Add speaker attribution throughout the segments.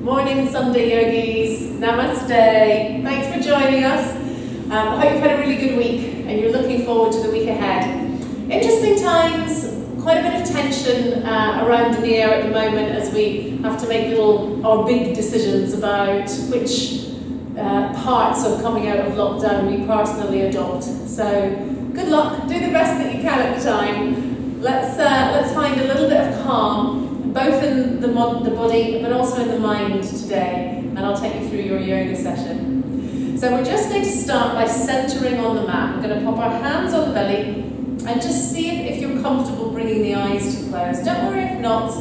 Speaker 1: Morning, Sunday yogis. Namaste. Thanks for joining us. I hope you've had a really good week and you're looking forward to the week ahead. Interesting times, quite a bit of tension around in the air at the moment as we have to make little or big decisions about which parts of coming out of lockdown we personally adopt. So good luck, do the best that you can at the time. Let's find a little bit of calm, both in the body but also in the mind today, and I'll take you through your yoga session. So we're just going to start by centering on the mat. We're going to pop our hands on the belly and just see if you're comfortable bringing the eyes to close. Don't worry if not,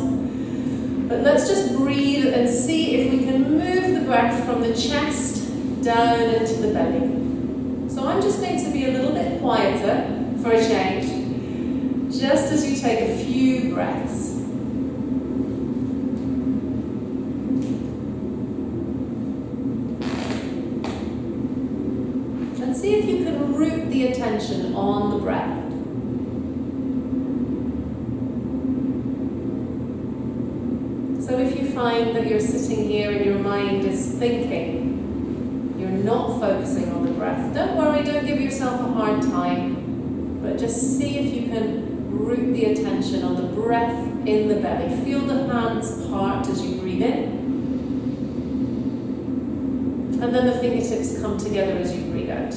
Speaker 1: but let's just breathe and see if we can move the breath from the chest down into the belly. So I'm just going to be a little bit quieter for a change, just as you take a few breaths. And see if you can root the attention on the breath. So if you find that you're sitting here and your mind is thinking, you're not focusing on the breath, don't worry, don't give yourself a hard time, but just see if you can root the attention on the breath in the belly. Feel the hands part as you breathe in, and then the fingertips come together as you breathe out.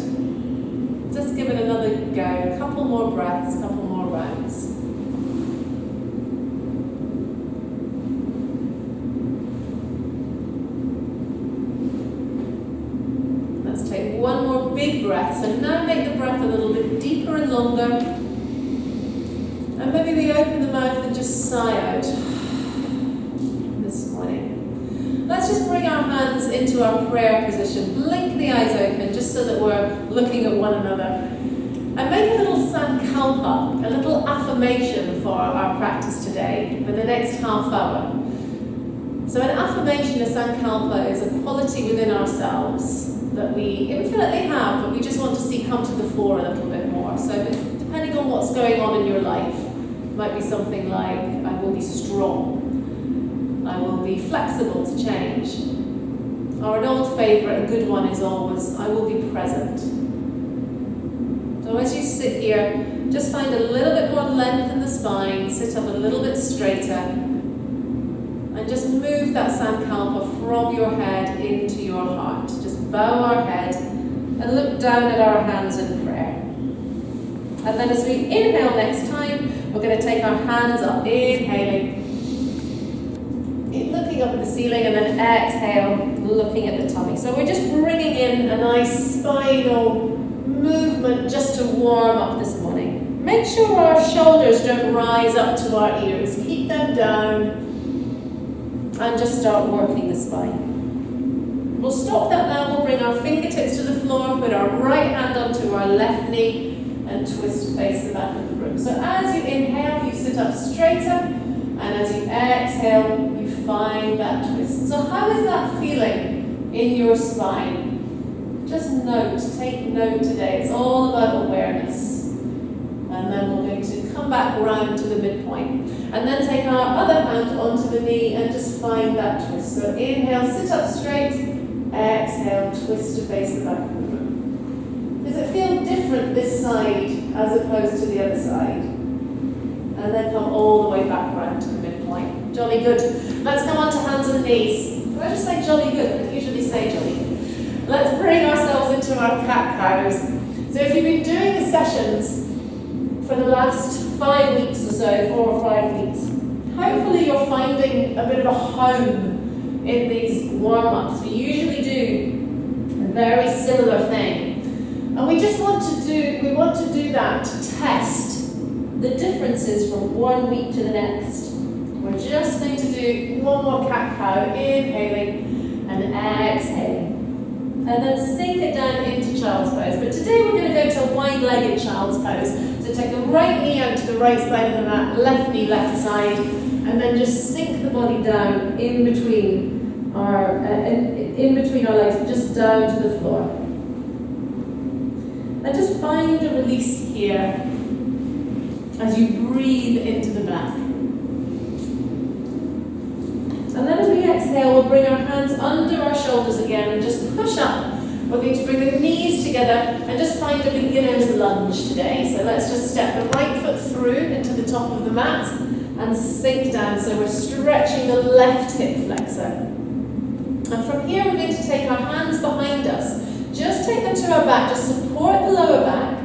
Speaker 1: Just give it another go, a couple more breaths, a couple more rounds. Take one more big breath. So now make the breath a little bit deeper and longer. And maybe we open the mouth and just sigh out this morning. Let's just bring our hands into our prayer position. Blink the eyes open just so that we're looking at one another. And make a little sankalpa, a little affirmation for our practice today for the next half hour. So an affirmation, a sankalpa, is a quality within ourselves that we infinitely have, but we just want to see come to the fore a little bit more. So depending on what's going on in your life, it might be something like, I will be strong, I will be flexible to change. Or an old favourite, a good one, is always, I will be present. So as you sit here, just find a little bit more length in the spine, sit up a little bit straighter, and just move that sankalpa from your head into your heart. Just bow our head and look down at our hands in prayer. And then as we inhale next time, we're going to take our hands up, inhaling, looking up at the ceiling, and then exhale, looking at the tummy. So we're just bringing in a nice spinal movement just to warm up this morning. Make sure our shoulders don't rise up to our ears. Keep them down. And just start working the spine. We'll stop that now, we'll bring our fingertips to the floor, put our right hand onto our left knee, and twist to face the back of the room. So as you inhale, you sit up straighter, and as you exhale, you find that twist. So how is that feeling in your spine? Just note, take note today. It's all about awareness. And then we're going to come back round to the midpoint. And then take our other hand onto the knee and just find that twist. So inhale, sit up straight. Exhale, twist to face the back of the room. Does it feel different this side as opposed to the other side? And then come all the way back round to the midpoint. Jolly good. Let's come onto hands and knees. Did I just say jolly good? I don't usually say jolly good. Let's bring ourselves into our cat cows. So if you've been doing the sessions for the last 5 weeks or so, 4 or 5 weeks, hopefully you're finding a bit of a home in these warm-ups. We usually do a very similar thing, and we want to do that to test the differences from one week to the next. We're just going to do one more cat cow, inhaling and exhaling, and then sink it down into child's pose. But today we're going to go to a wide-legged child's pose. So take the right knee out to the right side of the mat, left knee left side, and then just sink the body down in between our legs, just down to the floor. And just find a release here as you breathe into the back. And then as we exhale, exhale, bring our hands under our shoulders again and just push up. We're going to bring the knees together and just find a beginner's lunge today. So let's just step the right foot through into the top of the mat and sink down. So we're stretching the left hip flexor. And from here we're going to take our hands behind us. Just take them to our back, just support the lower back.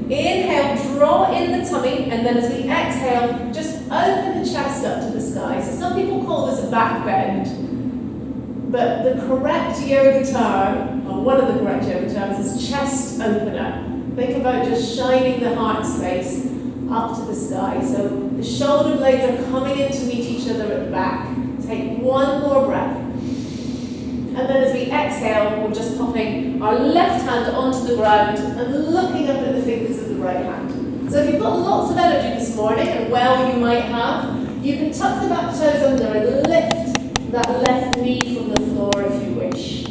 Speaker 1: Inhale, draw in the tummy, and then as we exhale, just open the chest up to the sky. So some people call this a back bend, but the correct yoga term, or one of the correct yoga terms, is chest opener. Think about just shining the heart space up to the sky. So the shoulder blades are coming in to meet each other at the back. Take one more breath. And then as we exhale, we're just popping our left hand onto the ground and looking up at the fingers of the right hand. So if you've got lots of energy this morning, and well you might have, you can tuck the back toes under and lift that left knee from the floor if you wish.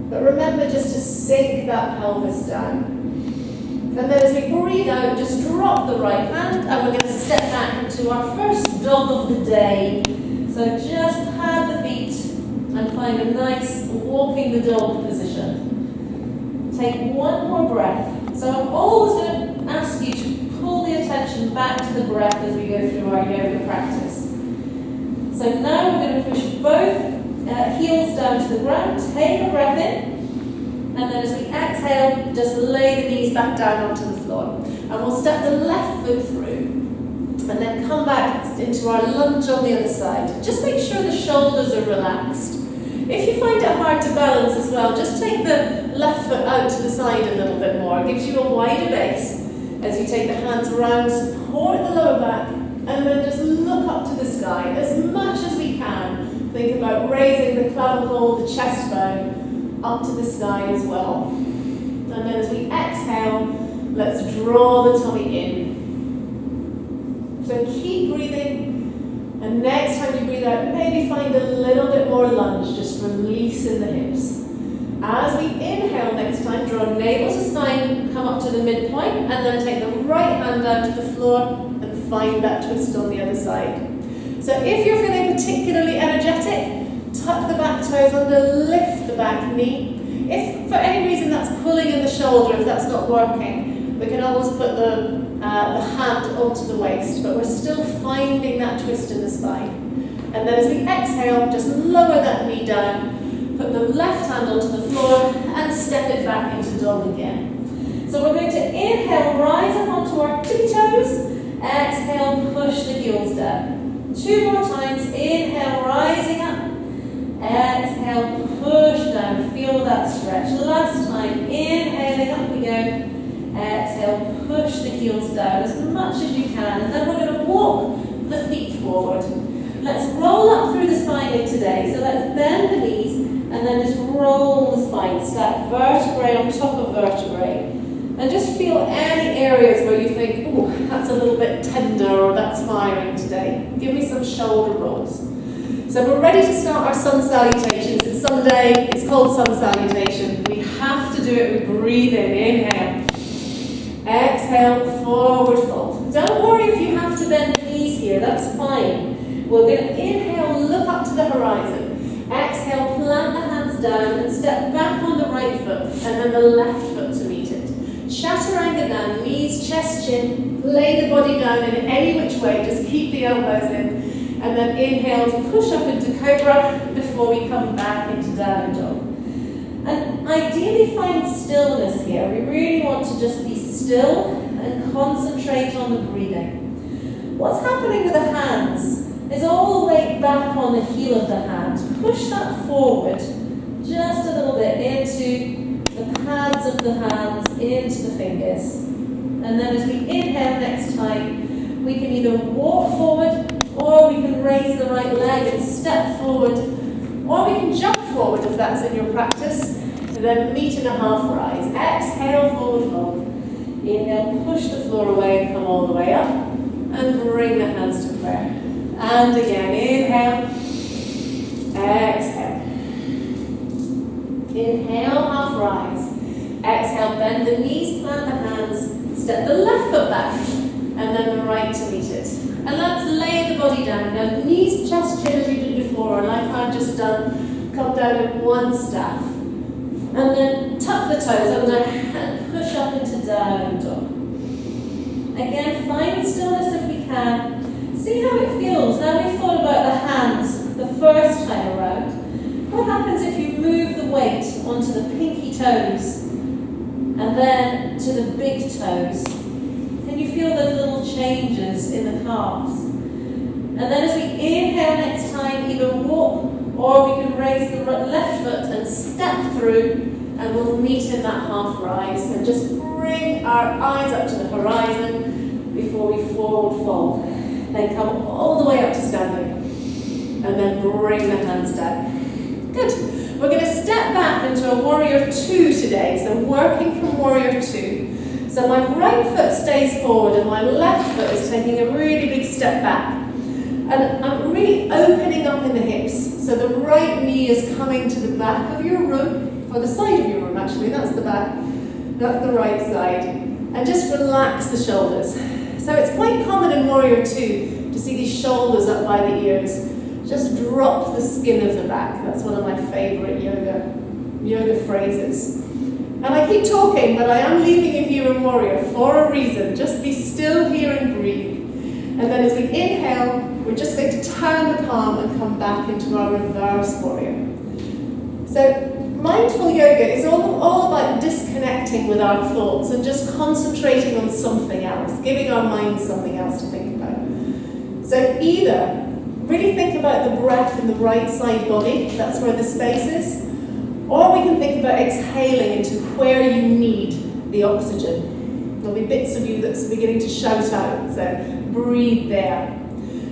Speaker 1: But remember just to sink that pelvis down. And then as we breathe out, just drop the right hand and we're going to step back into our first dog of the day. So just pad the feet and find a nice walking the dog position. Take one more breath. So I'm always going to ask you to pull the attention back to the breath as we go through our yoga practice. So now we're going to push both heels down to the ground. Take a breath in. And then as we exhale, just lay the knees back down onto the floor. And we'll step the left foot through. And then come back into our lunge on the other side. Just make sure the shoulders are relaxed. If you find it hard to balance as well, just take the left foot out to the side a little bit more. It gives you a wider base as you take the hands around, support the lower back, and then just look up to the sky as much as we can. Think about raising the clavicle, the chest bone, up to the sky as well. And then as we exhale, let's draw the tummy in. So keep breathing. And next time you breathe out, maybe find a little bit more lunge, just releasing the hips. As we inhale next time, draw navel to spine, come up to the midpoint, and then take the right hand down to the floor and find that twist on the other side. So if you're feeling particularly energetic, tuck the back toes under, lift the back knee. If for any reason that's pulling in the shoulder, if that's not working, we can always put the hand onto the waist, but we're still finding that twist in the spine. And then as we exhale, just lower that knee down, put the left hand onto the floor and step it back into dog again. So we're going to inhale, rise up onto our tippy toes, exhale, push the heels down. 2 more times, inhale, rising up, exhale, push down, feel that stretch. Last time, inhaling, up we go. Exhale, push the heels down as much as you can, and then we're going to walk the feet forward. Let's roll up through the spine here today. So let's bend the knees and then just roll the spine, stack vertebrae on top of vertebrae. And just feel any areas where you think, oh, that's a little bit tender or that's firing today. Give me some shoulder rolls. So we're ready to start our sun salutations. It's Sunday, it's called sun salutation. We have to do it, we breathe in, inhale. Exhale, forward fold. Don't worry if you have to bend the knees here, that's fine. We're going to inhale, look up to the horizon. Exhale, plant the hands down and step back on the right foot and then the left foot to meet it. Chaturanga down, knees, chest, chin. Lay the body down in any which way, just keep the elbows in. And then inhale to push up into cobra before we come back into down dog. And ideally find stillness here. We really want to just be still and concentrate on the breathing. What's happening with the hands is all the way back on the heel of the hand. Push that forward just a little bit into the pads of the hands, into the fingers. And then as we inhale next time, we can either walk forward or we can raise the right leg and step forward, or we can jump forward if that's in your practice, and then meet in a half rise. Exhale, forward fold. Inhale, push the floor away and come all the way up, and bring the hands to prayer. And again, inhale, exhale. Inhale, half rise. Exhale, bend the knees, plant the hands, step the left foot back, and then the right to meet it. And let's lay the body body down. Now knees, chest, chin as you did before, like I've just done, come down in one staff. And then tuck the toes under and push up into down dog. Again, find stillness if we can. See how it feels. Now we've thought about the hands the first time around. What happens if you move the weight onto the pinky toes and then to the big toes? Can you feel those little changes in the calves? And then as we inhale next time, either walk or we can raise the left foot and step through, and we'll meet in that half rise. And just bring our eyes up to the horizon before we forward fold. Then come all the way up to standing. And then bring the hands down. Good. We're going to step back into a warrior two today. So working from warrior two. So my right foot stays forward and my left foot is taking a really big step back. And I'm really opening up in the hips. So the right knee is coming to the back of your room, or the side of your room actually, that's the back, that's the right side. And just relax the shoulders. So it's quite common in warrior two to see these shoulders up by the ears. Just drop the skin of the back. That's one of my favorite yoga phrases. And I keep talking, but I am leaving you here in warrior for a reason. Just be still here and breathe. And then as we inhale, we're just going to turn the palm and come back into our reverse warrior. So mindful yoga is all about disconnecting with our thoughts and just concentrating on something else, giving our mind something else to think about. So either really think about the breath in the right side body, that's where the space is, or we can think about exhaling into where you need the oxygen. There'll be bits of you that's beginning to shout out, so breathe there.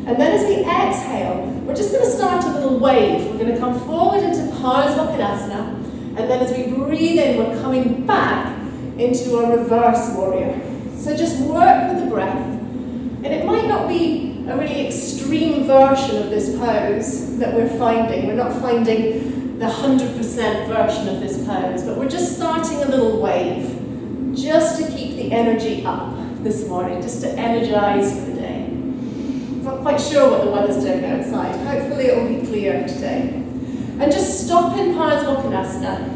Speaker 1: And then as we exhale, we're just going to start a little wave. We're going to come forward into Parsvakonasana, and then as we breathe in, we're coming back into our reverse warrior. So just work with the breath. And it might not be a really extreme version of this pose that we're finding. We're not finding the 100% version of this pose, but we're just starting a little wave, just to keep the energy up this morning, just to energize for the day. I'm not quite sure what the weather's doing outside. Hopefully it will be clear today. And just stop in Parsvakonasana.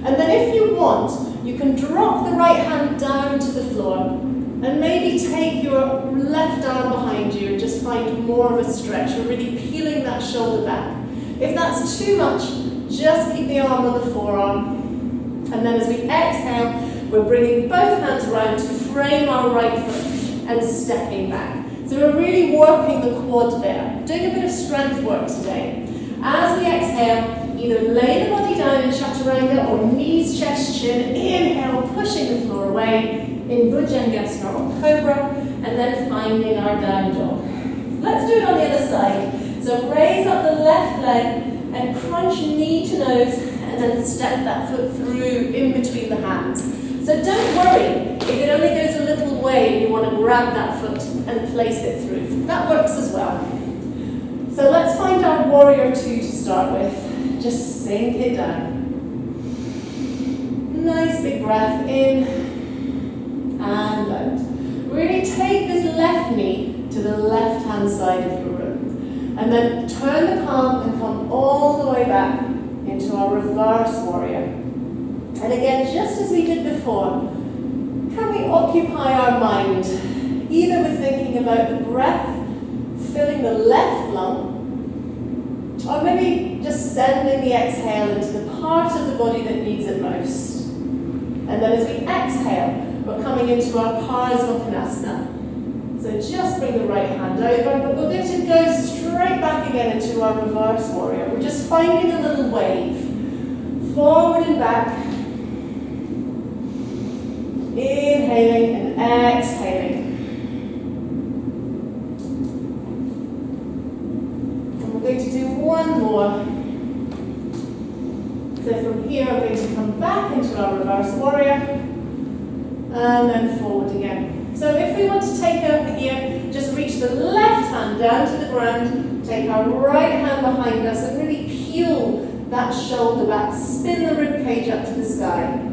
Speaker 1: And then if you want, you can drop the right hand down to the floor and maybe take your left arm behind you and just find more of a stretch. We're really peeling that shoulder back. If that's too much, just keep the arm on the forearm. And then as we exhale, we're bringing both hands around to frame our right foot and stepping back. So we're really working the quad there, doing a bit of strength work today. As we exhale, either lay the body down in Chaturanga or knees, chest, chin. Inhale, pushing the floor away in Bhujangasana or Cobra, and then finding our down dog. Let's do it on the other side. So raise up the left leg and crunch knee to nose, and then step that foot through in between the hands. So don't worry if it only goes a little way and you want to grab that foot and place it through. That works as well. So let's find our warrior two to start with. Just sink it down. Nice big breath in and out. Really take this left knee to the left hand side of your room. And then turn the palm and come all the way back into our reverse warrior. And again, just as we did before, can we occupy our mind, either with thinking about the breath, filling the left lung, or maybe just sending the exhale into the part of the body that needs it most. And then as we exhale, we're coming into our Parsvakonasana. So just bring the right hand over, but we're going to go straight back again into our reverse warrior. We're just finding a little wave, forward and back. Inhaling and exhaling. And we're going to do one more. So from here, I'm going to come back into our reverse warrior and then forward again. So if we want to take over here, just reach the left hand down to the ground, take our right hand behind us and really peel that shoulder back, spin the rib cage up to the sky.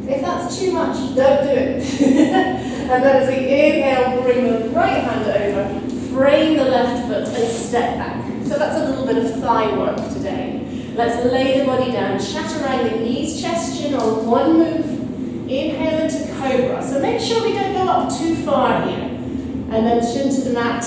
Speaker 1: If that's too much, don't do it. And then as we inhale, bring the right hand over, frame the step back. So that's a little bit of thigh work today. Let's lay the body down, chaturanga, knees, chest, chin on one move. Inhale into cobra. So make sure we don't go up too far here. And then chin to the mat.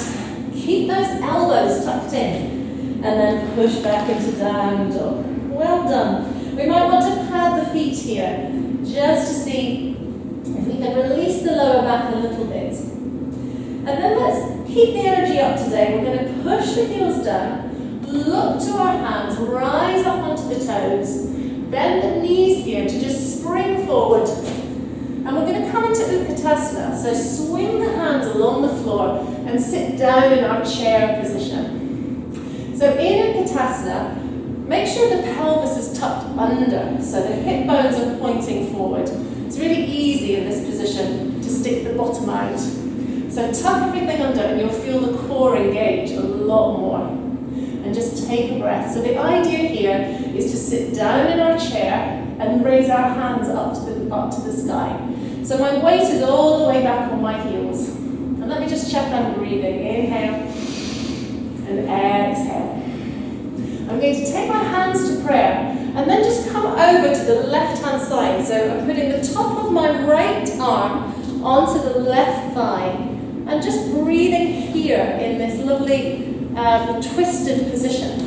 Speaker 1: Keep those elbows tucked in. And then push back into down dog. Well done. We might want to pad the feet here, just to see if we can release the lower back a little bit. And then let's keep the energy up today. We're going to push the heels down, look to our hands, rise up onto the toes, bend the knees here to just spring forward. And we're going to come into Utkatasana. So swing the hands along the floor and sit down in our chair position. So in Utkatasana, make sure the pelvis is tucked under, so the hip bones are pointing forward. It's really easy in this position to stick the bottom out. So tuck everything under and you'll feel the core engage a lot more. And just take a breath. So the idea here is to sit down in our chair and raise our hands up to the sky. So my weight is all the way back on my heels. And let me just check I'm breathing. Inhale and exhale. I'm going to take my hands to prayer and then just come over to the left-hand side. So I'm putting the top of my right arm onto the left thigh and just breathing here in this lovely twisted position.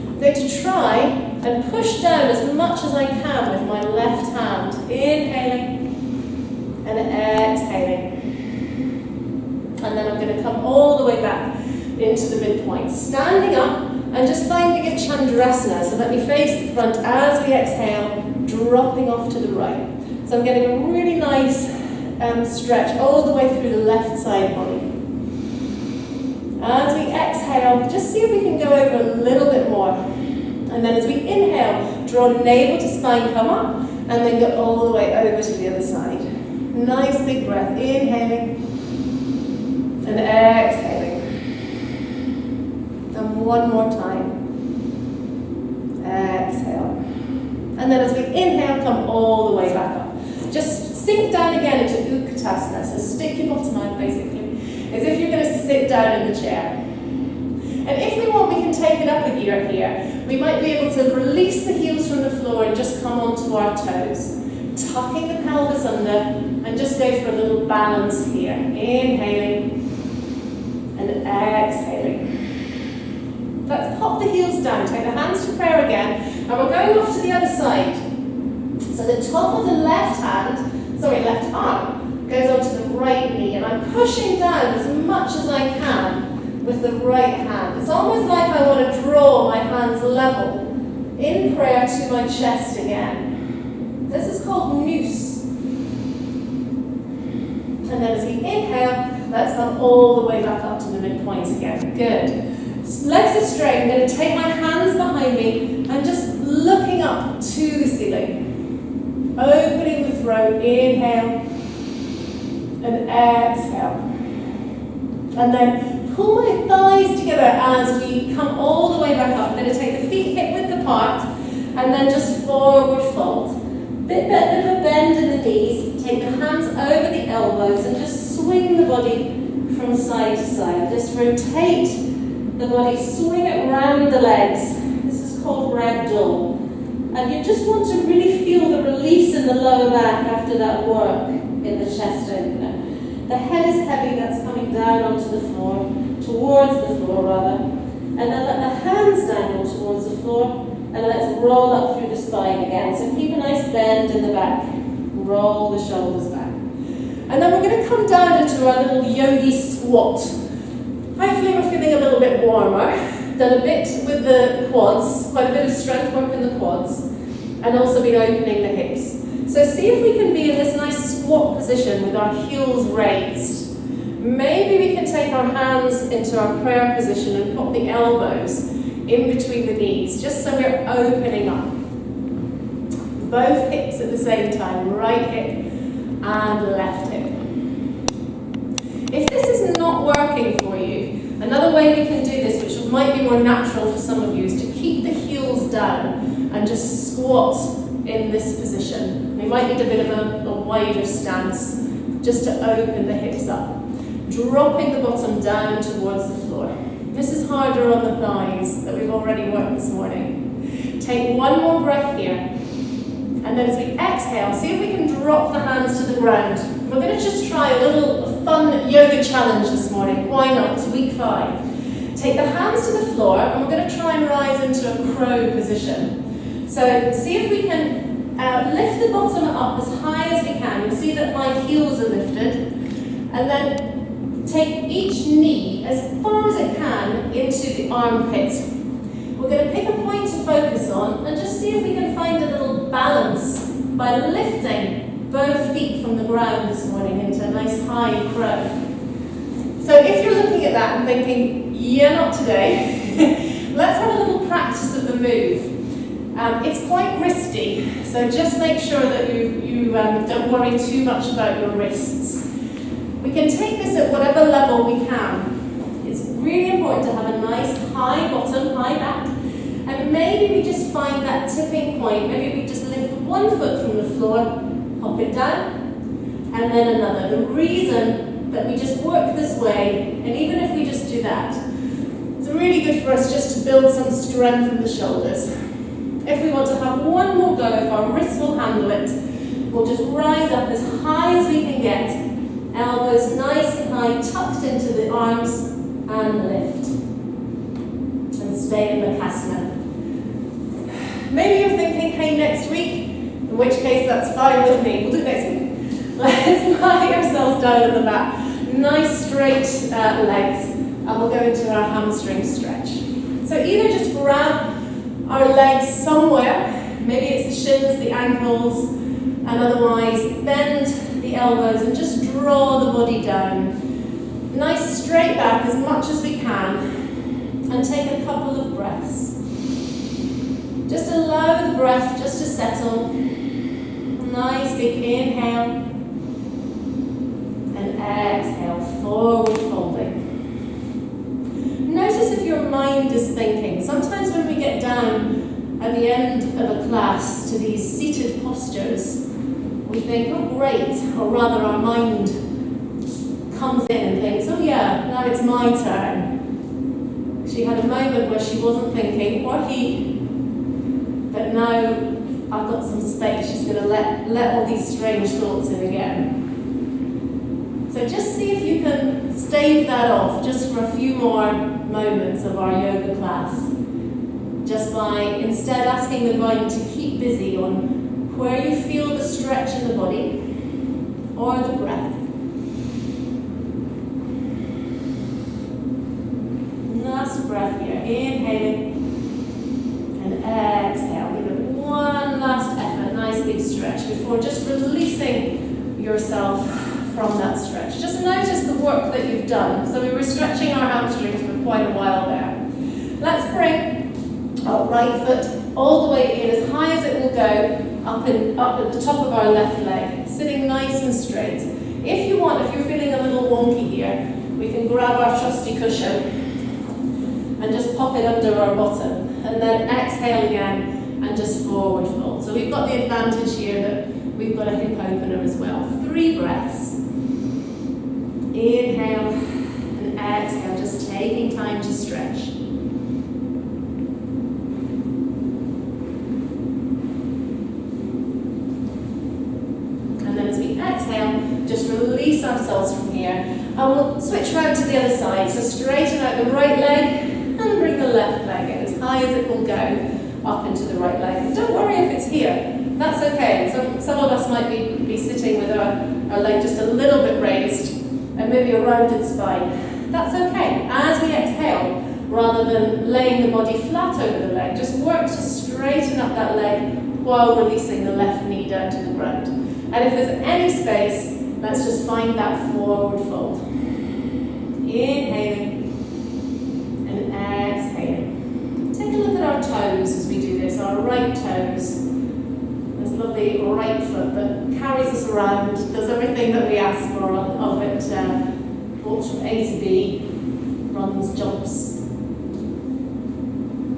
Speaker 1: I'm going to try and push down as much as I can with my left hand. Inhaling and exhaling. And then I'm going to come all the way back into the midpoint. Standing up and just finding a Chandrasana. So let me face the front as we exhale, dropping off to the right. So I'm getting a really nice stretch all the way through the left side body. As we exhale, just see if we can go over a little bit more. And then as we inhale, draw navel to spine, come up, and then go all the way over to the other side. Nice big breath, inhaling and exhaling. And one more time. Exhale. And then as we inhale, come all the way back up. Just sink down again into Utkatasana. So stick your bottom out basically, as if you're going to sit down in the chair. And if we want, we can take it up a gear here. We might be able to release the heels from the floor and just come onto our toes. Tucking the pelvis under and just go for a little balance here. Inhaling and exhaling. Let's pop the heels down, take the hands to prayer again, and we're going off to the other side. So the top of the left arm goes onto the right knee, and I'm pushing down as much as I can with the right hand. It's almost like I want to draw my hands level in prayer to my chest again. This is called noose. And then as we inhale, let's come all the way back up to the midpoint again. Good. Legs are straight. I'm going to take my hands behind me and just looking up to the ceiling. Opening the throat, inhale and exhale. And then pull my thighs together as we come all the way back up. I'm going to take the feet hip width apart and then just forward fold. Bit of a bend in the knees. Take the hands over the elbows and just swing the body from side to side. Just rotate the body, swing it round the legs. This is called ragdoll. And you just want to really feel the release in the lower back after that work in the chest opener. The head is heavy, that's coming down onto the floor, towards the floor rather. And then let the hands dangle towards the floor, and let's roll up through the spine again. So keep a nice bend in the back. Roll the shoulders back. And then we're going to come down into our little yogi squat. Hopefully we're feeling a little bit warmer. Done a bit with the quads, quite a bit of strength work in the quads, and also been opening the hips. So see if we can be in this nice squat position with our heels raised. Maybe we can take our hands into our prayer position and put the elbows in between the knees, just so we're opening up. Both hips at the same time, right hip and left hip. If this is not working for you, another way we can do this, which might be more natural for some of you, is to keep the heels down and just squat in this position. We might need a bit of a wider stance just to open the hips up. Dropping the bottom down towards the floor. This is harder on the thighs that we've already worked this morning. Take one more breath here. And then as we exhale, see if we can drop the hands to the ground. We're going to just try a little fun yoga challenge this morning. Why not? It's week 5. Take the hands to the floor and we're going to try and rise into a crow position. So see if we can lift the bottom up as high as we can. You'll see that my heels are lifted. And then take each knee as far as it can into the armpit. We're going to pick a point to focus on and just see if we can find a little balance by lifting both feet from the ground this morning into a nice high crow. So if you're looking at that and thinking, yeah, not today, let's have a little practice of the move. It's quite wristy, so just make sure that you don't worry too much about your wrists. We can take this at whatever level we can. It's really important to have a nice high bottom, high back, and maybe we just find that tipping point. Maybe we just lift one foot from the floor, hop it down, and then another. The reason that we just work this way, and even if we just do that, it's really good for us just to build some strength in the shoulders. If we want to have one more go, if our wrists will handle it, we'll just rise up as high as we can get. Elbows nice and high, tucked into the arms, and lift. And stay in Bakasana. Maybe you're thinking, hey, next week, in which case that's fine with me. We'll do it next week. Let's lie ourselves down on the mat. Nice straight legs, and we'll go into our hamstring stretch. So either just grab our legs somewhere, maybe it's the shins, the ankles, and otherwise bend the elbows and just draw the body down. Nice straight back as much as we can, and take a couple of breaths. Just allow the breath just to settle. Nice big inhale and exhale, forward folding. Notice if your mind is thinking. Sometimes when we get down at the end of a class to these seated postures, we think, oh great, or rather our mind comes in and thinks, oh yeah, now it's my turn. She had a moment where she wasn't thinking, or he, but now I've got some space. She's going to let all these strange thoughts in again. So just see if you can stave that off just for a few more moments of our yoga class. Just by instead asking the mind to keep busy on where you feel the stretch in the body or the breath. Last breath here, inhaling and exhale. Give it one last effort, nice big stretch before just releasing yourself from that stretch. Just notice the work that you've done. So we were stretching our hamstrings for quite a while there. Let's bring our right foot all the way in as high as it will go, up at the top of our left leg, sitting nice and straight. If you want, if you're feeling a little wonky here, we can grab our trusty cushion and just pop it under our bottom, and then exhale again and just forward fold. So we've got the advantage here that we've got a hip opener as well. 3 breaths. Inhale and exhale, just taking time to stretch. Exhale, just release ourselves from here, and we'll switch around to the other side. So straighten out the right leg and bring the left leg in as high as it will go up into the right leg. And don't worry if it's here, that's okay. Some of us might be sitting with our leg just a little bit raised and maybe a rounded spine. That's okay. As we exhale, rather than laying the body flat over the leg, just work to straighten up that leg while releasing the left knee down to the ground. And if there's any space, let's just find that forward fold. Inhaling and exhaling. Take a look at our toes as we do this, our right toes. This lovely right foot that carries us around, does everything that we ask for of it, walks from A to B, runs, jumps.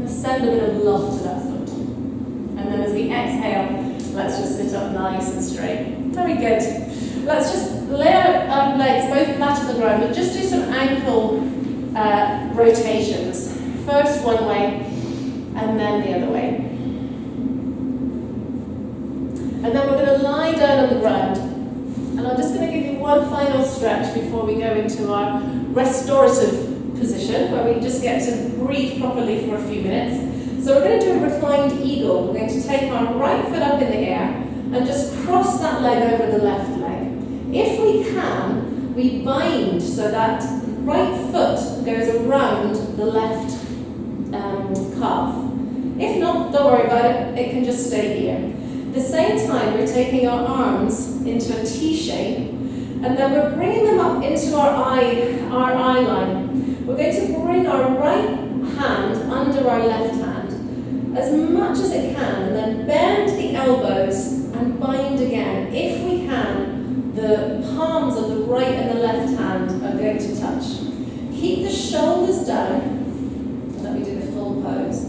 Speaker 1: Let's send a bit of love to that foot. And then as we exhale, let's just sit up nice and straight. Very good. Let's just lay our legs both flat on the ground, but just do some ankle rotations. First one way, and then the other way. And then we're going to lie down on the ground. And I'm just going to give you one final stretch before we go into our restorative position, where we just get to breathe properly for a few minutes. So we're going to do a reclined eagle. We're going to take our right foot up in the air and just cross that leg over the left leg. If we can, we bind so that right foot goes around the left calf. If not, don't worry about it, it can just stay here. At the same time, we're taking our arms into a T shape, and then we're bringing them up into our eye line. We're going to bring our right hand under our left hand as much as it can, and then bend the elbows and bind again. If we can, the palms of the right and the left hand are going to touch. Keep the shoulders down. Let me do the full pose.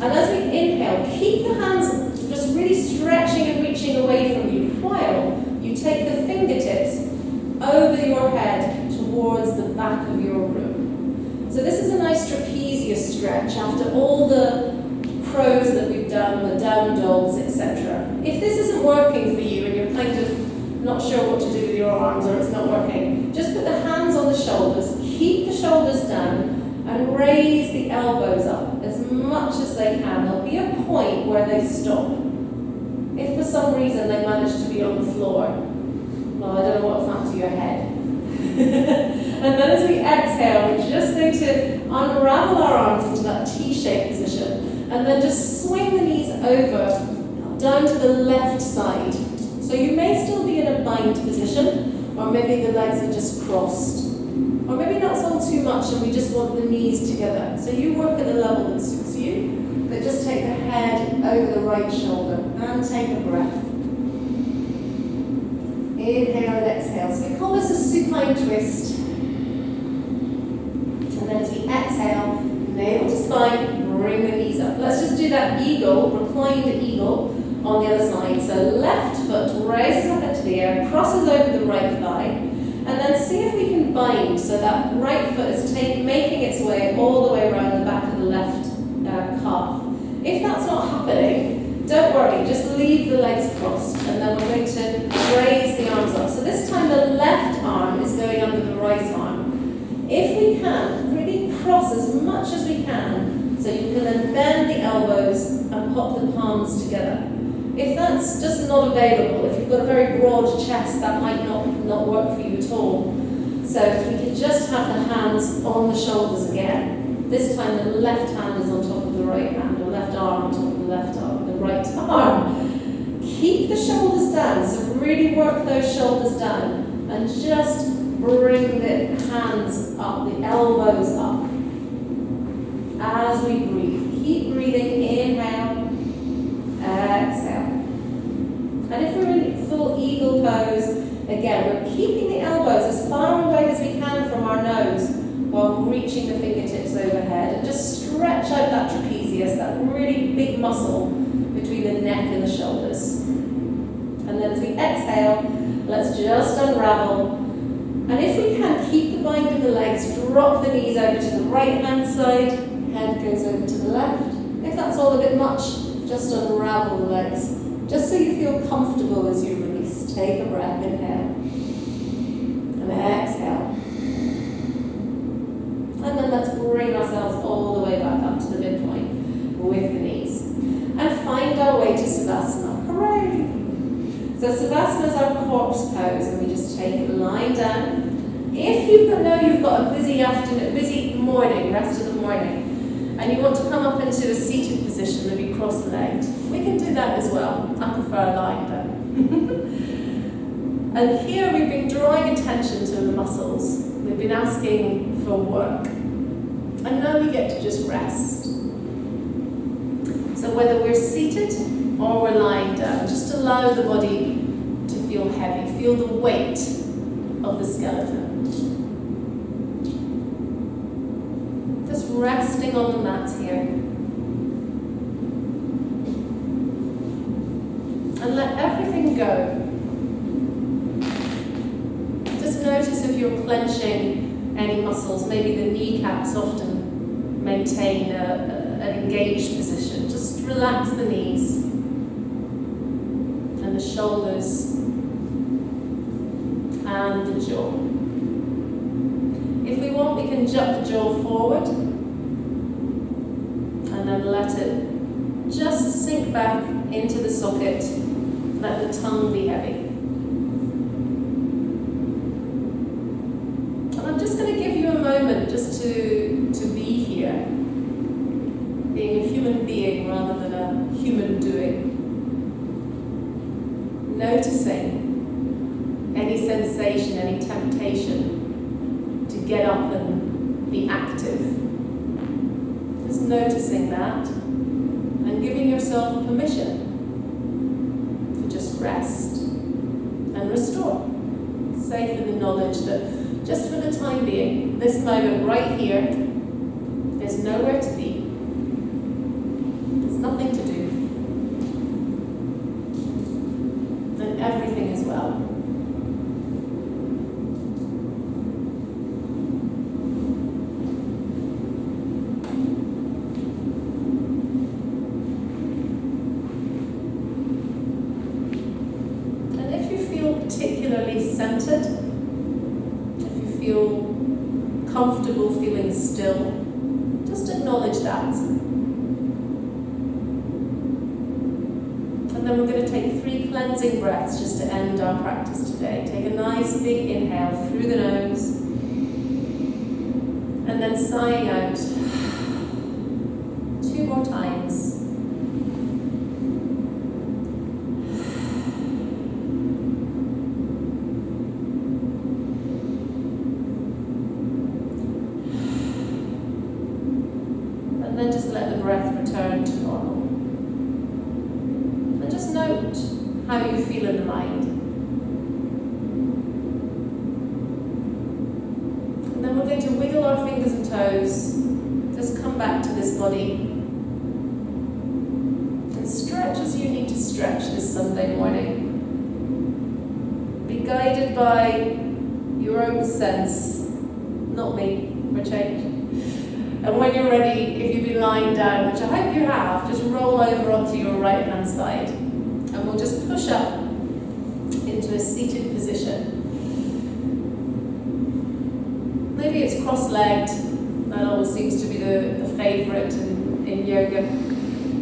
Speaker 1: And as we inhale, keep the hands just really stretching and reaching away from you while you take the fingertips over your head towards the back of your room. So this is a nice trapezius stretch after all the crows that we've done, the down dogs, etc. If this isn't working for you and you're kind of not sure what to do with your arms or it's not working, just put the hands on the shoulders, keep the shoulders down, and raise the elbows up as much as they can. There'll be a point where they stop. If for some reason they manage to be on the floor, well, I don't know what's happened to your head. And then as we exhale, we're just going to unravel our arms into that T-shaped position, and then just swing the knees over, down to the left side. So you may still be in a bind position, or maybe the legs are just crossed. Or maybe that's all too much and we just want the knees together. So you work at the level that suits you, but just take the head over the right shoulder and take a breath. Inhale and exhale. So we call this a supine twist. And then as we exhale, navel to spine, bring the knees up. Let's just do that eagle, reclined eagle on the other side. So left foot raises up into the air, crosses over the right thigh. And then see if we can bind so that right foot is making its way all the way around the back of the left calf. If that's not happening, don't worry, just leave the legs crossed, and then we're going to raise the arms up. So this time the left arm is going under the right arm. If we can, really cross as much as we can, so you can then bend the elbows and pop the palms together. If that's just not available, if you've got a very broad chest, that might not work for you at all. So if we can just have the hands on the shoulders again. This time the left hand is on top of the right hand, or left arm on top of the left arm, the right arm. Keep the shoulders down, so really work those shoulders down, and just bring the hands up, the elbows up, as we breathe. Keep breathing, inhale, exhale. And if we're in full eagle pose, again, we're keeping the elbows as far away as we can from our nose while reaching the fingertips overhead. And just stretch out that trapezius, that really big muscle between the neck and the shoulders. And then as we exhale, let's just unravel. And if we can, keep the bind of the legs, drop the knees over to the right hand side, head goes over to the left. If that's all a bit much, just unravel the legs, just so you feel comfortable as you release. Take a breath, inhale, and exhale. And then let's bring ourselves all the way back up to the midpoint with the knees. And find our way to Savasana. Hooray! So Savasana is our corpse pose, and we just take it lying down. If you've got a busy afternoon, busy morning, rest of the morning, and you want to come up into a seated position, maybe cross-legged, we can do that as well. I prefer lying down. And here we've been drawing attention to the muscles. We've been asking for work. And now we get to just rest. So whether we're seated or we're lying down, just allow the body to feel heavy. Feel the weight of the skeleton. Resting on the mat here. And let everything go. Just notice if you're clenching any muscles. Maybe the kneecaps often maintain an engaged position. Just relax the knees and the shoulders and the jaw. If we want, we can jut the jaw forward and then let it just sink back into the socket. Let the tongue be heavy. And I'm just going to give you a moment just to be here, being a human being rather than a human doing. Noticing any sensation, any temptation to get up and be active. Just noticing that and giving yourself permission to just rest and restore. Safe in the knowledge that just for the time being, this moment right here, there's nowhere to be. There's nothing to do. And everything is well. Particularly centered, if you feel comfortable feeling still, just acknowledge that. And then we're going to take 3 cleansing breaths just to end our practice today. Take a nice big inhale through the nose and then sighing out 2 more times. And then just let the breath return to normal. And just note how you feel in the mind. And then we're going to wiggle our fingers and toes. Just come back to this body. And stretch as you need to stretch this Sunday morning. Be guided by your own sense, not me, for change. And when you're ready, if you've been lying down, which I hope you have, just roll over onto your right hand side. And we'll just push up into a seated position. Maybe it's cross-legged. That always seems to be the favourite in yoga.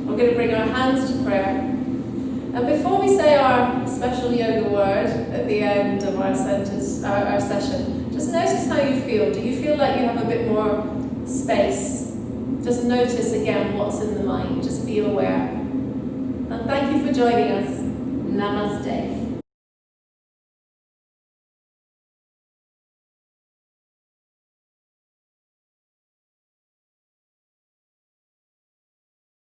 Speaker 1: We're going to bring our hands to prayer. And before we say our special yoga word at the end of our session, just notice how you feel. Do you feel like you have a bit more space? Just notice again what's in the mind. Just be aware. And thank you for joining us. Namaste.